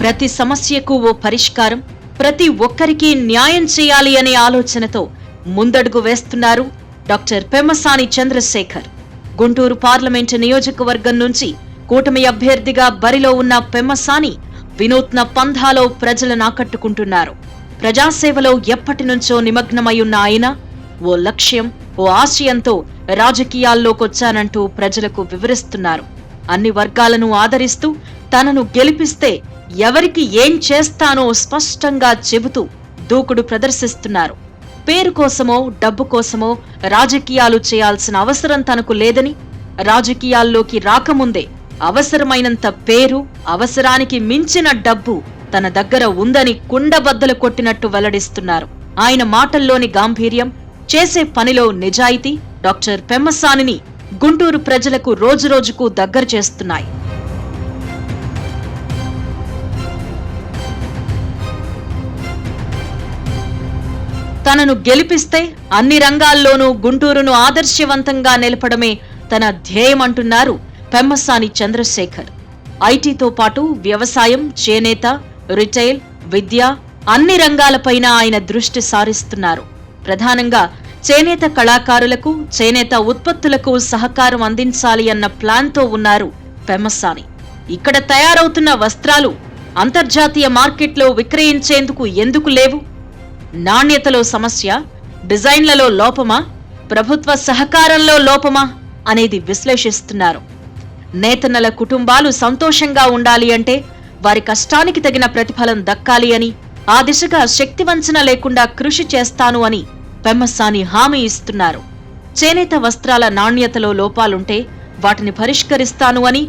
ప్రతి సమస్యకు ఓ పరిష్కారం, ప్రతి ఒక్కరికి న్యాయం చేయాలి అనే ఆలోచనతో ముందడుగు వేస్తున్నారు డాక్టర్ పెమ్మసాని చంద్రశేఖర్. గుంటూరు పార్లమెంటు నియోజకవర్గం నుంచి కూటమి అభ్యర్థిగా బరిలో ఉన్న పెమ్మసాని వినూత్న పంథాలో ప్రజలను ఆకట్టుకుంటున్నారు. ప్రజాసేవలో ఎప్పటినుంచో నిమగ్నమయ్యున్న ఆయన ఓ లక్ష్యం, ఓ ఆశయంతో రాజకీయాల్లోకొచ్చానంటూ ప్రజలకు వివరిస్తున్నారు. అన్ని వర్గాలను ఆదరిస్తూ తనను గెలిపిస్తే ఎవరికి ఏం చేస్తానో స్పష్టంగా చెబుతూ దూకుడు ప్రదర్శిస్తున్నారు. పేరు కోసమో డబ్బు కోసమో రాజకీయాలు చేయాల్సిన అవసరం తనకు లేదని, రాజకీయాల్లోకి రాకముందే అవసరమైనంత పేరు, అవసరానికి మించిన డబ్బు తన దగ్గర ఉందని కుండబద్దలు కొట్టినట్టు వెల్లడిస్తున్నారు. ఆయన మాటల్లోని గాంభీర్యం, చేసే పనిలో నిజాయితీ డాక్టర్ పెమ్మసానిని గుంటూరు ప్రజలకు రోజురోజుకు దగ్గర చేస్తున్నాయి. తనను గెలిపిస్తే అన్ని రంగాల్లోనూ గుంటూరును ఆదర్శవంతంగా నిలపడమే తన ధ్యేయమంటున్నారు పెమ్మసాని చంద్రశేఖర్. ఐటీతో పాటు వ్యవసాయం, చేనేత, రిటైల్, విద్య అన్ని రంగాలపైన ఆయన దృష్టి సారిస్తున్నారు. ప్రధానంగా చేనేత కళాకారులకు, చేనేత ఉత్పత్తులకు సహకారం అందించాలి అన్న ప్లాన్తో ఉన్నారు పెమ్మసాని. ఇక్కడ తయారవుతున్న వస్త్రాలు అంతర్జాతీయ మార్కెట్లో విక్రయించేందుకు ఎందుకు లేవు? నాణ్యతలో సమస్య, డిజైన్లలో లోపమా, ప్రభుత్వ సహకారంలో లోపమా అనేది విశ్లేషిస్తున్నారు. నేతన్నల కుటుంబాలు సంతోషంగా ఉండాలి అంటే వారి కష్టానికి తగిన ప్రతిఫలం దక్కాలి అని, ఆ దిశగా శక్తివంచన లేకుండా కృషి చేస్తాను అని పెమ్మసాని హామీ ఇస్తున్నారు. చేనేత వస్త్రాల నాణ్యతలో లోపాలుంటే వాటిని పరిష్కరిస్తాను అని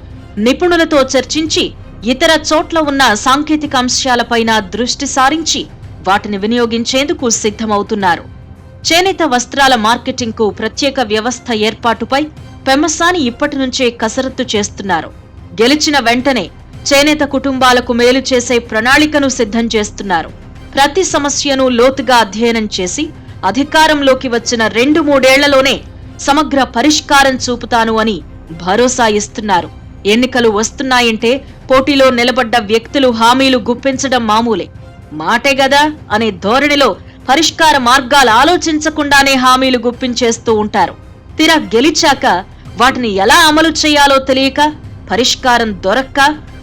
నిపుణులతో చర్చించి ఇతర చోట్ల ఉన్న సాంకేతిక అంశాలపైన దృష్టి సారించి వాటిని వినియోగించేందుకు సిద్ధమవుతున్నారు. చేనేత వస్త్రాల మార్కెటింగ్కు ప్రత్యేక వ్యవస్థ ఏర్పాటుపై పెమ్మసాని ఇప్పటి నుంచే కసరత్తు చేస్తున్నారు. గెలిచిన వెంటనే చేనేత కుటుంబాలకు మేలు చేసే ప్రణాళికను సిద్ధం చేస్తున్నారు. ప్రతి సమస్యను లోతుగా అధ్యయనం చేసి అధికారంలోకి వచ్చిన 2-3 ఏళ్లలోనే సమగ్ర పరిష్కారం చూపుతాను అని భరోసా ఇస్తున్నారు. ఎన్నికలు వస్తున్నాయంటే పోటీలో నిలబడ్డ వ్యక్తులు హామీలు గుప్పించడం మామూలే. మాటే గదా అనే ధోరణిలో పరిష్కార మార్గాలు ఆలోచించకుండానే హామీలు గుప్పించేస్తూ ఉంటారు. తీరా గెలిచాక వాటిని ఎలా అమలు చేయాలో తెలియక, పరిష్కారం దొరక్క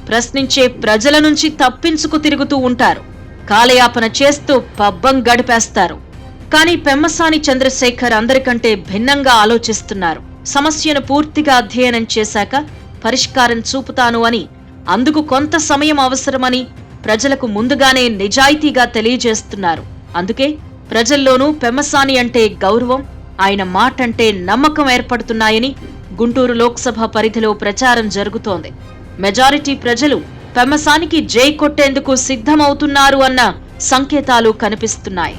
ప్రశ్నించే ప్రజల నుంచి తప్పించుకు తిరుగుతూ ఉంటారు. కాలయాపన చేస్తూ పబ్బం గడిపేస్తారు. కానీ పెమ్మసాని చంద్రశేఖర్ అందరికంటే భిన్నంగా ఆలోచిస్తున్నారు. సమస్యను పూర్తిగా అధ్యయనం చేశాక పరిష్కారం చూపుతాను అని, అందుకు కొంత సమయం అవసరమని ప్రజలకు ముందుగానే నిజాయితీగా తెలియజేస్తున్నారు. అందుకే ప్రజల్లోనూ పెమ్మసాని అంటే గౌరవం, ఆయన మాటంటే నమ్మకం ఏర్పడుతున్నాయని గుంటూరు లోక్సభ పరిధిలో ప్రచారం జరుగుతోంది. మెజారిటీ ప్రజలు పెమ్మసానికి జై కొట్టేందుకు సిద్ధమవుతున్నారు అన్న సంకేతాలు కనిపిస్తున్నాయి.